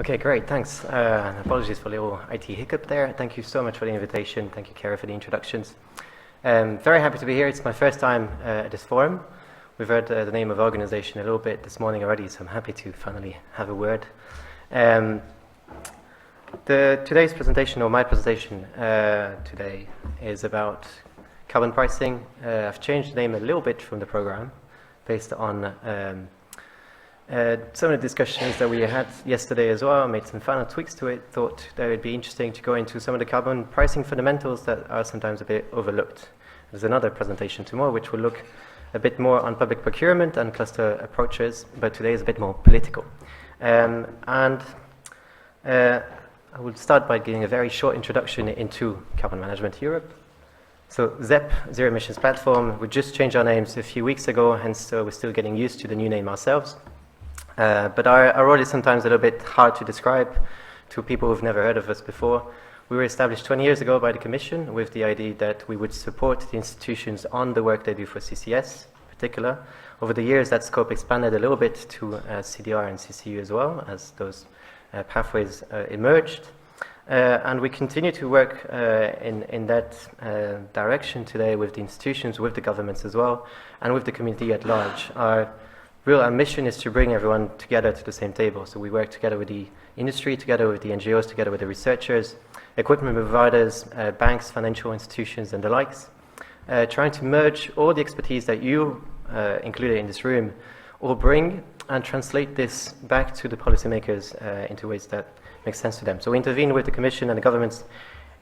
Okay, great, thanks. Apologies for the little IT hiccup there. Thank you so much for the invitation. Thank you, Kara, for the introductions. Very happy to be here. It's my first time at this forum. We've heard the name of the organization a little bit this morning already, so I'm happy to finally have a word. Today's presentation, or my presentation today, is about carbon pricing. I've changed the name a little bit from the program based on some of the discussions that we had yesterday as well. I made some final tweaks to it. Thought that it would be interesting to go into some of the carbon pricing fundamentals that are sometimes a bit overlooked. There's another presentation tomorrow which will look a bit more on public procurement and cluster approaches, but today is a bit more political. I will start by giving a very short introduction into Carbon Management Europe. So ZEP, Zero Emissions Platform, we just changed our names a few weeks ago, hence we're still getting used to the new name ourselves. But our role is sometimes a little bit hard to describe to people who've never heard of us before. We were established 20 years ago by the Commission with the idea that we would support the institutions on the work they do for CCS in particular. Over the years, that scope expanded a little bit to CDR and CCU as well, as those pathways emerged. And we continue to work in that direction today with the institutions, with the governments as well, and with the community at large. Our mission is to bring everyone together to the same table. So we work together with the industry, together with the NGOs, together with the researchers, equipment providers, banks, financial institutions, and the likes, trying to merge all the expertise that you, included in this room, all bring and translate this back to the policymakers into ways that make sense to them. So we intervene with the Commission and the governments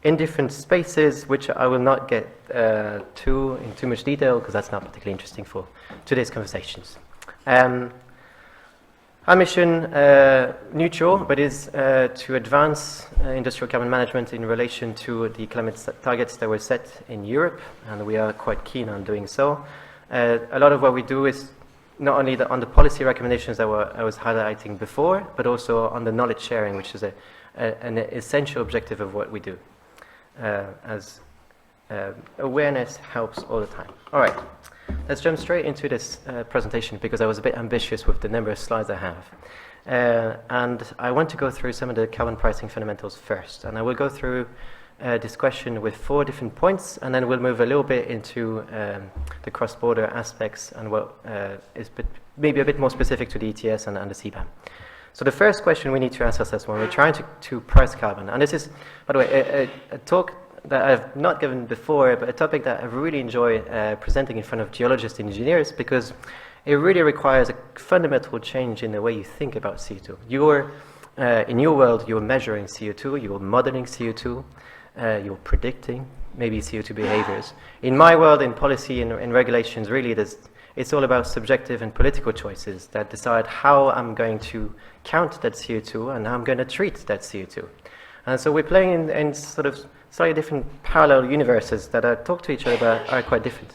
in different spaces, which I will not get in too much detail because that's not particularly interesting for today's conversations. Our mission, neutral, but is to advance industrial carbon management in relation to the climate targets that were set in Europe, and we are quite keen on doing so. A lot of what we do is not only on the policy recommendations that I was highlighting before, but also on the knowledge sharing, which is an essential objective of what we do, as awareness helps all the time. All right. Let's jump straight into this presentation because I was a bit ambitious with the number of slides I have. And I want to go through some of the carbon pricing fundamentals first. And I will go through this question with 4 different points, and then we'll move a little bit into the cross-border aspects and what is maybe a bit more specific to the ETS and the CBAM. So the first question we need to ask ourselves when we're trying to price carbon, and this is, by the way, a talk that I've not given before, but a topic that I really enjoy presenting in front of geologists and engineers because it really requires a fundamental change in the way you think about CO2. In your world, you're measuring CO2, you're modeling CO2, you're predicting maybe CO2 behaviors. In my world, in policy and regulations, really it's all about subjective and political choices that decide how I'm going to count that CO2 and how I'm going to treat that CO2. And so we're playing in sort of slightly different parallel universes that talk to each other but are quite different.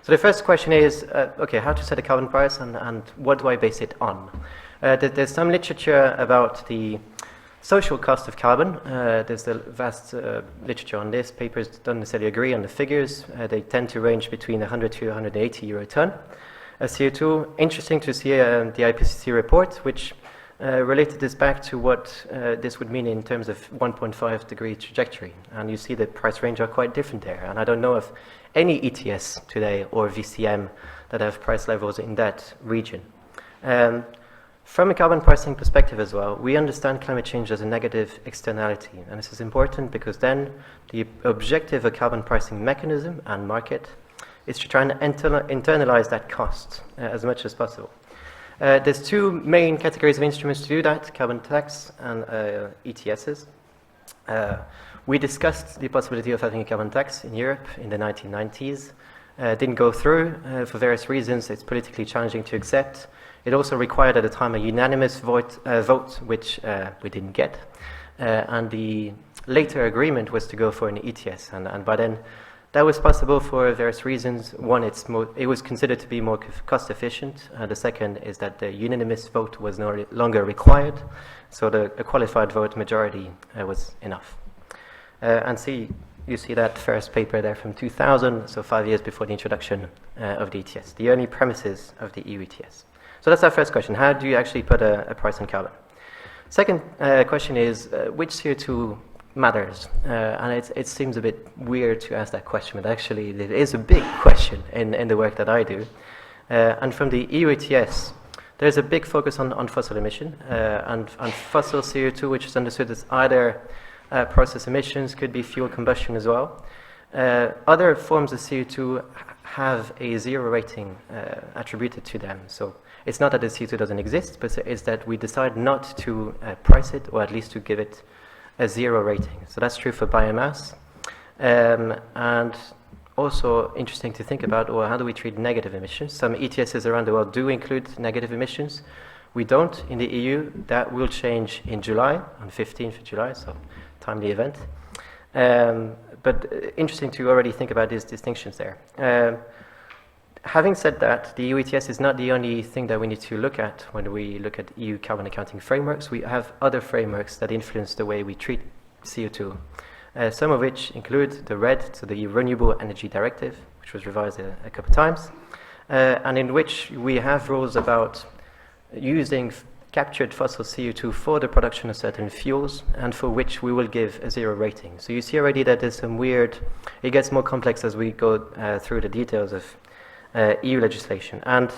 So the first question is, okay, how to set a carbon price and what do I base it on? There's some literature about the social cost of carbon. There's a vast literature on this. Papers don't necessarily agree on the figures. They tend to range between 100 to 180 euro a ton. CO2, interesting to see the IPCC report, which related this back to what this would mean in terms of 1.5 degree trajectory. And you see the price range are quite different there. And I don't know of any ETS today or VCM that have price levels in that region. From a carbon pricing perspective as well, we understand climate change as a negative externality. And this is important because then the objective of carbon pricing mechanism and market is to try and internalize that cost as much as possible. There's 2 main categories of instruments to do that, carbon tax and ETSs. We discussed the possibility of having a carbon tax in Europe in the 1990s. Didn't go through for various reasons. It's politically challenging to accept. It also required at the time a unanimous vote which we didn't get. And the later agreement was to go for an ETS. And by then, that was possible for various reasons. One, it was considered to be more cost efficient. The second is that the unanimous vote was no longer required, so a qualified vote majority was enough. You see that first paper there from 2000, so 5 years before the introduction of the ETS, the early premises of the EU ETS. So that's our first question. How do you actually put a price on carbon? Second question is, which CO2 matters? And it seems a bit weird to ask that question, but actually it is a big question in the work that I do. And from the EU ETS, there's a big focus on fossil emission and fossil CO2, which is understood as either process emissions, could be fuel combustion as well. Other forms of CO2 have a zero rating attributed to them. So it's not that the CO2 doesn't exist, but it's that we decide not to price it, or at least to give it a zero rating. So that's true for biomass. And also interesting to think about, or how do we treat negative emissions? Some ETSs around the world do include negative emissions. We don't in the EU. That will change in July, on 15th of July, so timely event. But interesting to already think about these distinctions there. Having said that, the EU ETS is not the only thing that we need to look at when we look at EU carbon accounting frameworks. We have other frameworks that influence the way we treat CO2. Some of which include the RED, so the Renewable Energy Directive, which was revised a couple of times, and in which we have rules about using captured fossil CO2 for the production of certain fuels, and for which we will give a zero rating. So you see already that there's some weird, it gets more complex as we go through the details of EU legislation. And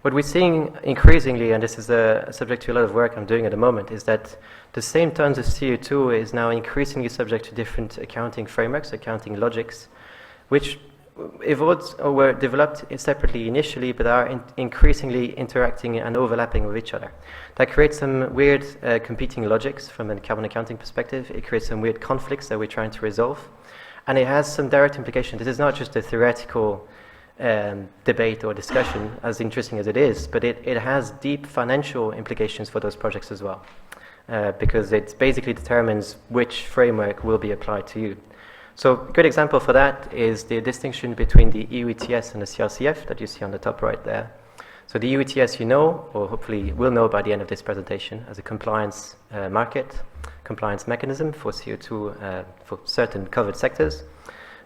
what we're seeing increasingly, and this is subject to a lot of work I'm doing at the moment, is that the same tons of CO2 is now increasingly subject to different accounting frameworks, accounting logics, which evolved or were developed separately initially, but are increasingly interacting and overlapping with each other. That creates some weird competing logics from a carbon accounting perspective. It creates some weird conflicts that we're trying to resolve. And it has some direct implications. This is not just a theoretical debate or discussion, as interesting as it is, but it has deep financial implications for those projects as well, because it basically determines which framework will be applied to you. So a good example for that is the distinction between the EU ETS and the CRCF that you see on the top right there. So the EU ETS, you know, or hopefully will know by the end of this presentation, as a compliance compliance mechanism for CO2 for certain covered sectors.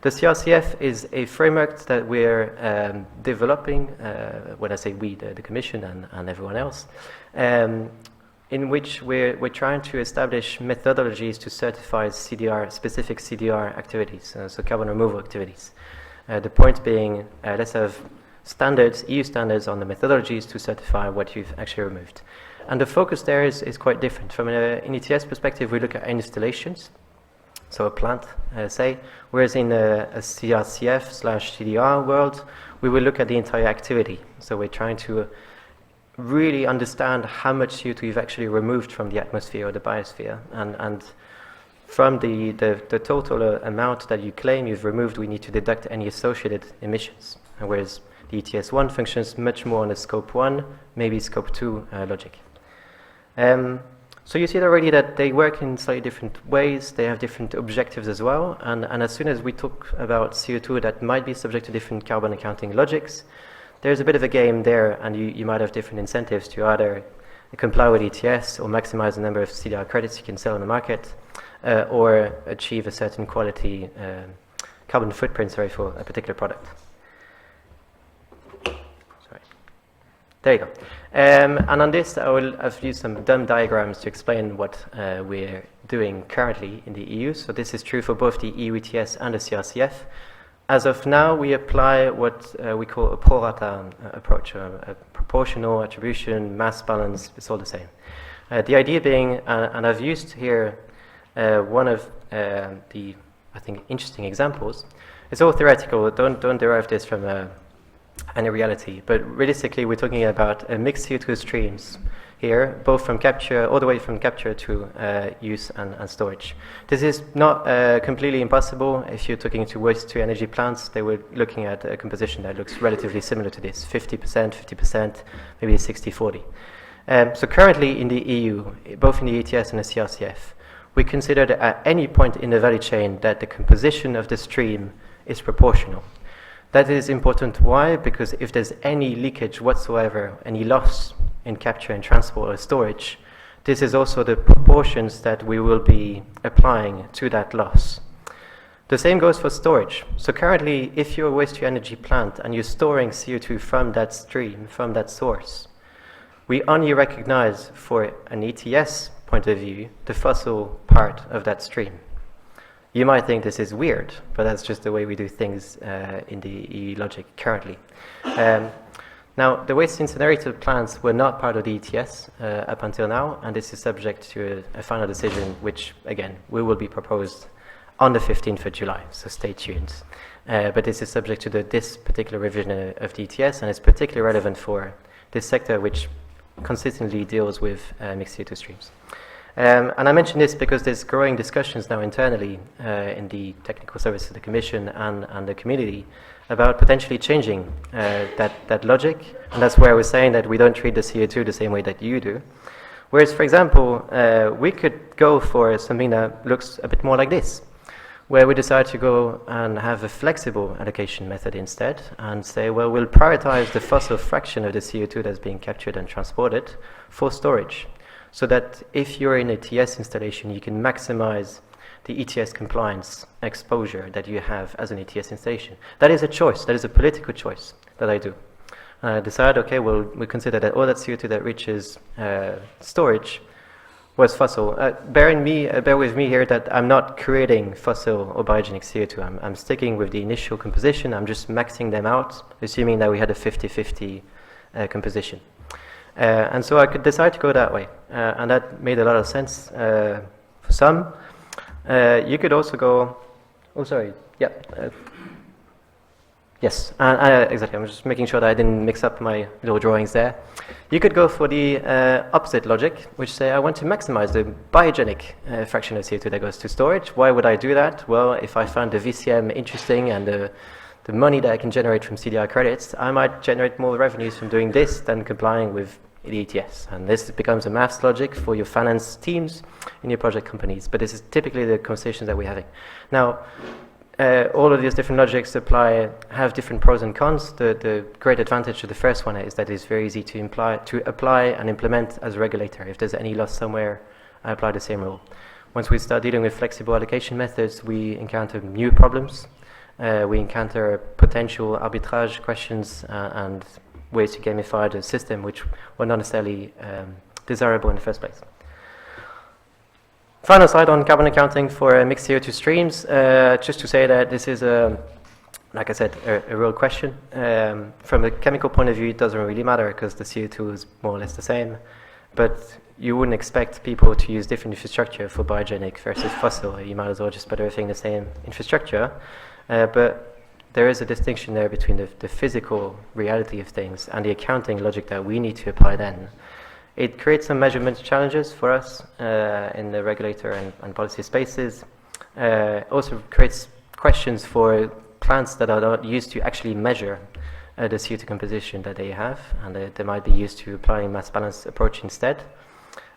The CRCF is a framework that we're developing, when I say we, the Commission and everyone else, in which we're trying to establish methodologies to certify specific CDR activities, so carbon removal activities. The point being, let's have standards, EU standards on the methodologies to certify what you've actually removed. And the focus there is quite different. From an ETS perspective, we look at installations, so a plant, say, whereas in a CRCF/CDR world, we will look at the entire activity. So we're trying to really understand how much CO2 you've actually removed from the atmosphere or the biosphere. And from the total amount that you claim you've removed, we need to deduct any associated emissions. And whereas the ETS1 functions much more on a scope 1, maybe scope 2 logic. So you see already that they work in slightly different ways. They have different objectives as well. And as soon as we talk about CO2 that might be subject to different carbon accounting logics, there's a bit of a game there, and you might have different incentives to either comply with ETS or maximize the number of CDR credits you can sell on the market, or achieve a certain quality carbon footprint, for a particular product. Sorry. There you go. And on this, I've used some dumb diagrams to explain what we're doing currently in the EU. So this is true for both the EU ETS and the CRCF. As of now, we apply what we call a pro rata approach, a proportional attribution, mass balance, it's all the same. The idea being, and I've used here one of the, I think, interesting examples. It's all theoretical, don't derive this from any reality, but realistically we're talking about mixed CO2 streams here, both from capture, all the way from capture to use and storage. This is not completely impossible. If you're talking to waste-to-energy plants, they were looking at a composition that looks relatively similar to this, 50%, maybe 60-40. So currently in the EU, both in the ETS and the CRCF, we consider that at any point in the value chain that the composition of the stream is proportional. That is important. Why? Because if there's any leakage whatsoever, any loss in capture and transport or storage, this is also the proportions that we will be applying to that loss. The same goes for storage. So currently, if you're a waste-to-energy plant and you're storing CO2 from that stream, from that source, we only recognize for an ETS point of view, the fossil part of that stream. You might think this is weird, but that's just the way we do things in the EU logic currently. Now, the waste incinerator plants were not part of the ETS up until now, and this is subject to a final decision, which, again, will be proposed on the 15th of July, so stay tuned. But this is subject to this particular revision of the ETS, and it's particularly relevant for this sector, which consistently deals with mixed CO2 streams. And I mention this because there's growing discussions now internally in the technical service of the Commission and the community about potentially changing that logic. And that's where I was saying that we don't treat the CO2 the same way that you do. Whereas, for example, we could go for something that looks a bit more like this, where we decide to go and have a flexible allocation method instead and say, well, we'll prioritize the fossil fraction of the CO2 that's being captured and transported for storage, so that if you're in a ETS installation, you can maximize the ETS compliance exposure that you have as an ETS installation. That is a choice, that is a political choice that I do. Decide, okay, well, we consider that all that CO2 that reaches storage was fossil. Bear with me here that I'm not creating fossil or biogenic CO2. I'm sticking with the initial composition. I'm just maxing them out, assuming that we had a 50-50 composition. And so I could decide to go that way. And that made a lot of sense for some. You could also go, oh, sorry, yeah. Yes, exactly. I'm just making sure that I didn't mix up my little drawings there. You could go for the opposite logic, which say I want to maximize the biogenic fraction of CO2 that goes to storage. Why would I do that? Well, if I find the VCM interesting and the money that I can generate from CDR credits, I might generate more revenues from doing this than complying with the ETS. And this becomes a maths logic for your finance teams in your project companies. But this is typically the conversations that we're having. Now, all of these different logics have different pros and cons. The great advantage of the first one is that it's very easy to apply and implement as a regulator. If there's any loss somewhere, I apply the same rule. Once we start dealing with flexible allocation methods, we encounter new problems. We encounter potential arbitrage questions and ways to gamify the system, which were not necessarily desirable in the first place. Final slide on carbon accounting for mixed CO2 streams. Just to say that this is, like I said, a real question. From a chemical point of view, it doesn't really matter because the CO2 is more or less the same. But you wouldn't expect people to use different infrastructure for biogenic versus fossil. You might as well just put everything in the same infrastructure. But there is a distinction there between the physical reality of things and the accounting logic that we need to apply then. It creates some measurement challenges for us in the regulator and policy spaces. Also creates questions for plants that are not used to actually measure the CO2 composition that they have, and they might be used to applying mass balance approach instead.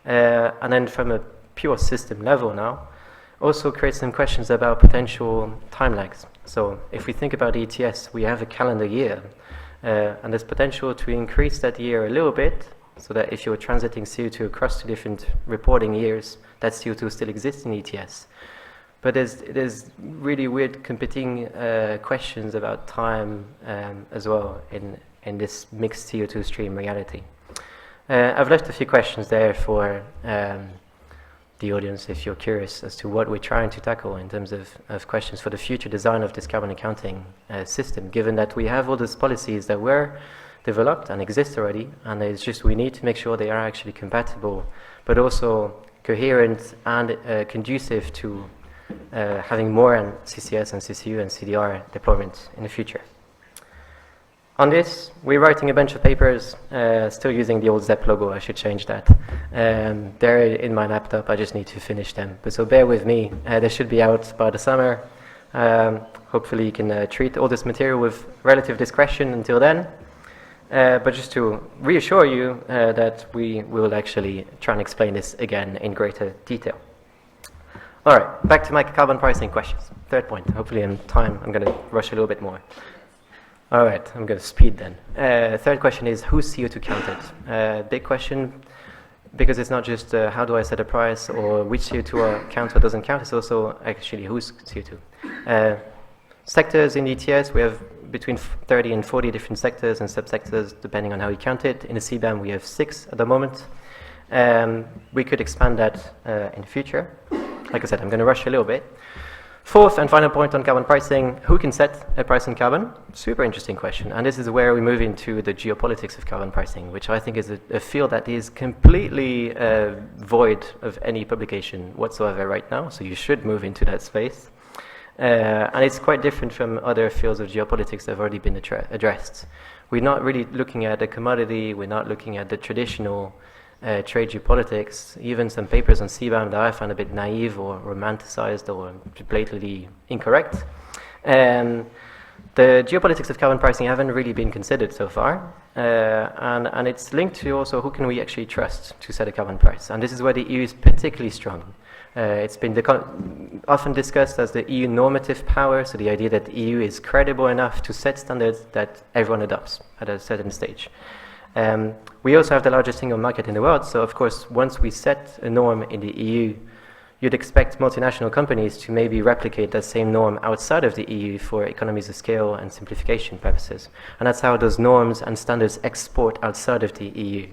And then from a pure system level now, also creates some questions about potential time lags. So if we think about ETS, we have a calendar year, and there's potential to increase that year a little bit, so that if you're transiting CO2 across 2 different reporting years, that CO2 still exists in ETS. But there's really weird competing questions about time as well in this mixed CO2 stream reality. I've left a few questions there for the audience if you're curious as to what we're trying to tackle in terms of questions for the future design of this carbon accounting system, given that we have all these policies that were developed and exist already, and it's just we need to make sure they are actually compatible, but also coherent and conducive to having more CCS and CCU and CDR deployment in the future. On this, we're writing a bunch of papers, still using the old ZEP logo. I should change that. They're in my laptop, I just need to finish them. But so bear with me, they should be out by the summer. Hopefully you can treat all this material with relative discretion until then. But just to reassure you that we will actually try and explain this again in greater detail. All right, back to my carbon pricing questions. Third point, hopefully in time I'm going to rush a little bit more. All right, I'm going to speed then. Third question is, who's CO2 counted? Big question, because it's not just how do I set a price or which CO2 counts or doesn't count, it's also actually who's CO2. Sectors in ETS, we have between 30 and 40 different sectors and subsectors depending on how you count it. In the CBAM we have 6 at the moment. We could expand that in the future. Like I said, I'm going to rush a little bit. Fourth and final point on carbon pricing, who can set a price on carbon? Super interesting question. And this is where we move into the geopolitics of carbon pricing, which I think is a field that is completely void of any publication whatsoever right now. So you should move into that space. And it's quite different from other fields of geopolitics that have already been addressed. We're not really looking at a commodity. We're not looking at the traditional trade geopolitics. Even some papers on CBAM that I find a bit naive or romanticized or blatantly incorrect. The geopolitics of carbon pricing haven't really been considered so far. And it's linked to also who can we actually trust to set a carbon price. And this is where the EU is particularly strong. It's been often discussed as the EU normative power, so the idea that the EU is credible enough to set standards that everyone adopts at a certain stage. We also have the largest single market in the world, so of course once we set a norm in the EU, you'd expect multinational companies to maybe replicate that same norm outside of the EU for economies of scale and simplification purposes. And that's how those norms and standards export outside of the EU.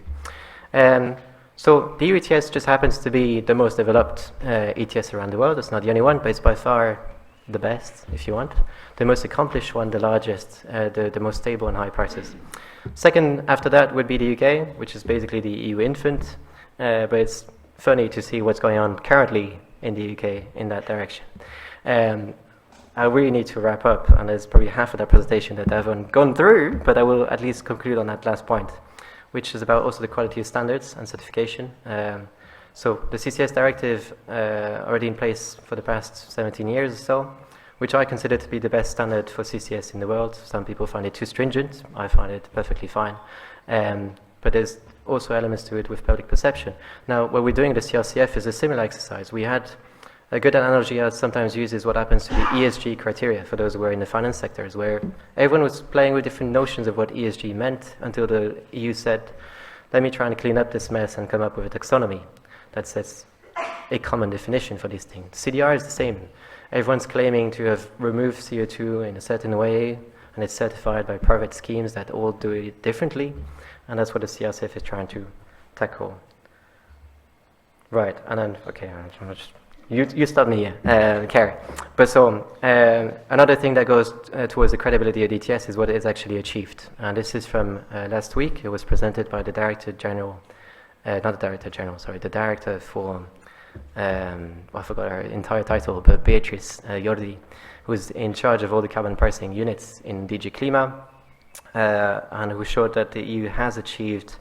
So the EU ETS just happens to be the most developed ETS around the world. It's not the only one, but it's by far the best, if you want. The most accomplished one, the largest, the most stable and high prices. Second, after that, would be the UK, which is basically the EU infant. But it's funny to see what's going on currently in the UK in that direction. I really need to wrap up, and there's probably half of that presentation that I haven't gone through, but I will at least conclude on that last point, which is about also the quality of standards and certification. So the CCS directive already in place for the past 17 years or so, which I consider to be the best standard for CCS in the world. Some people find it too stringent. I find it perfectly fine. But there's also elements to it with public perception. Now, what we're doing at the CRCF is a similar exercise. We had a good analogy I sometimes use is what happens to the ESG criteria for those who are in the finance sectors, where everyone was playing with different notions of what ESG meant until the EU said, let me try and clean up this mess and come up with a taxonomy that sets a common definition for these things. CDR is the same. Everyone's claiming to have removed CO2 in a certain way, and it's certified by private schemes that all do it differently, and that's what the CRCF is trying to tackle. Right, and then, okay, I'm just... You stop me here, Carrie. But so, another thing that goes towards the credibility of ETS is what it is actually achieved. And this is from last week. It was presented by the Director General, not the Director General, sorry, the Director for, I forgot her entire title, but Beatrice Jordi, who's in charge of all the carbon pricing units in DG Klima, and who showed that the EU has achieved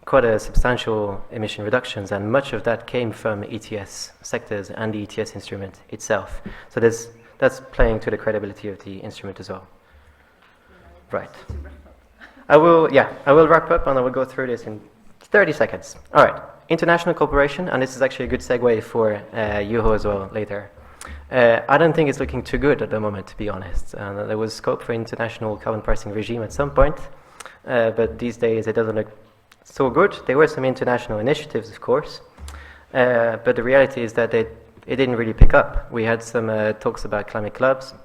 quite a substantial emission reductions, and much of that came from ETS sectors and the ETS instrument itself. So that's playing to the credibility of the instrument as well. Right. I will wrap up and I will go through this in 30 seconds. All right. International cooperation, and this is actually a good segue for Juho as well later. I don't think it's looking too good at the moment, to be honest. There was scope for international carbon pricing regime at some point, but these days it doesn't look so good. There were some international initiatives, of course, but the reality is that it didn't really pick up. We had some talks about climate clubs.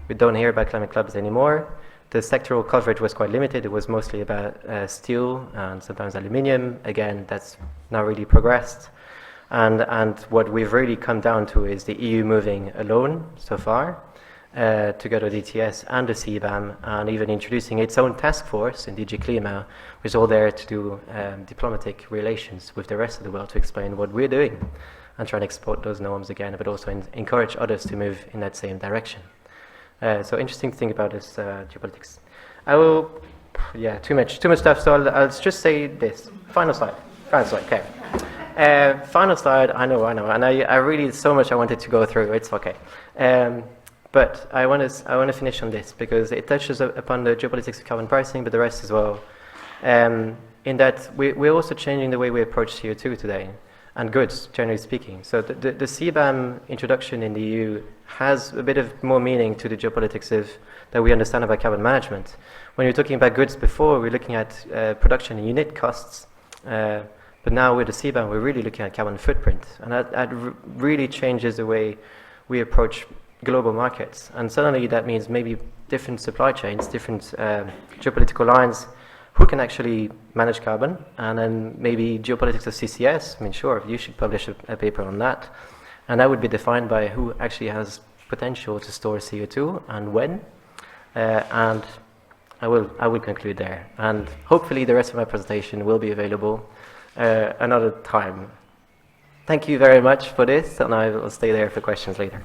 We don't hear about climate clubs anymore. The sectoral coverage was quite limited. It was mostly about steel and sometimes aluminium. Again, that's not really progressed. And what we've really come down to is the EU moving alone so far, together with ETS and the CBAM, and even introducing its own task force in DG Klima, which is all there to do diplomatic relations with the rest of the world to explain what we're doing and try and export those norms again, but also encourage others to move in that same direction. So interesting to think about this geopolitics. I will, too much stuff, so I'll just say this. Final slide, okay. Final slide, I know, and I really, so much I wanted to go through, it's okay. But I want to finish on this because it touches upon the geopolitics of carbon pricing, but the rest as well. In that we're also changing the way we approach CO2 today, and goods, generally speaking. So the CBAM introduction in the EU has a bit of more meaning to the geopolitics that we understand about carbon management. When you're talking about goods before, we're looking at production and unit costs. But now with the CBAM, we're really looking at carbon footprint. And that really changes the way we approach global markets. And suddenly that means maybe different supply chains, different geopolitical lines who can actually manage carbon, and then maybe geopolitics of CCS. I mean, sure, you should publish a paper on that, and that would be defined by who actually has potential to store CO2 and when, and I will conclude there, and hopefully the rest of my presentation will be available another time. Thank you very much for this, and I will stay there for questions later.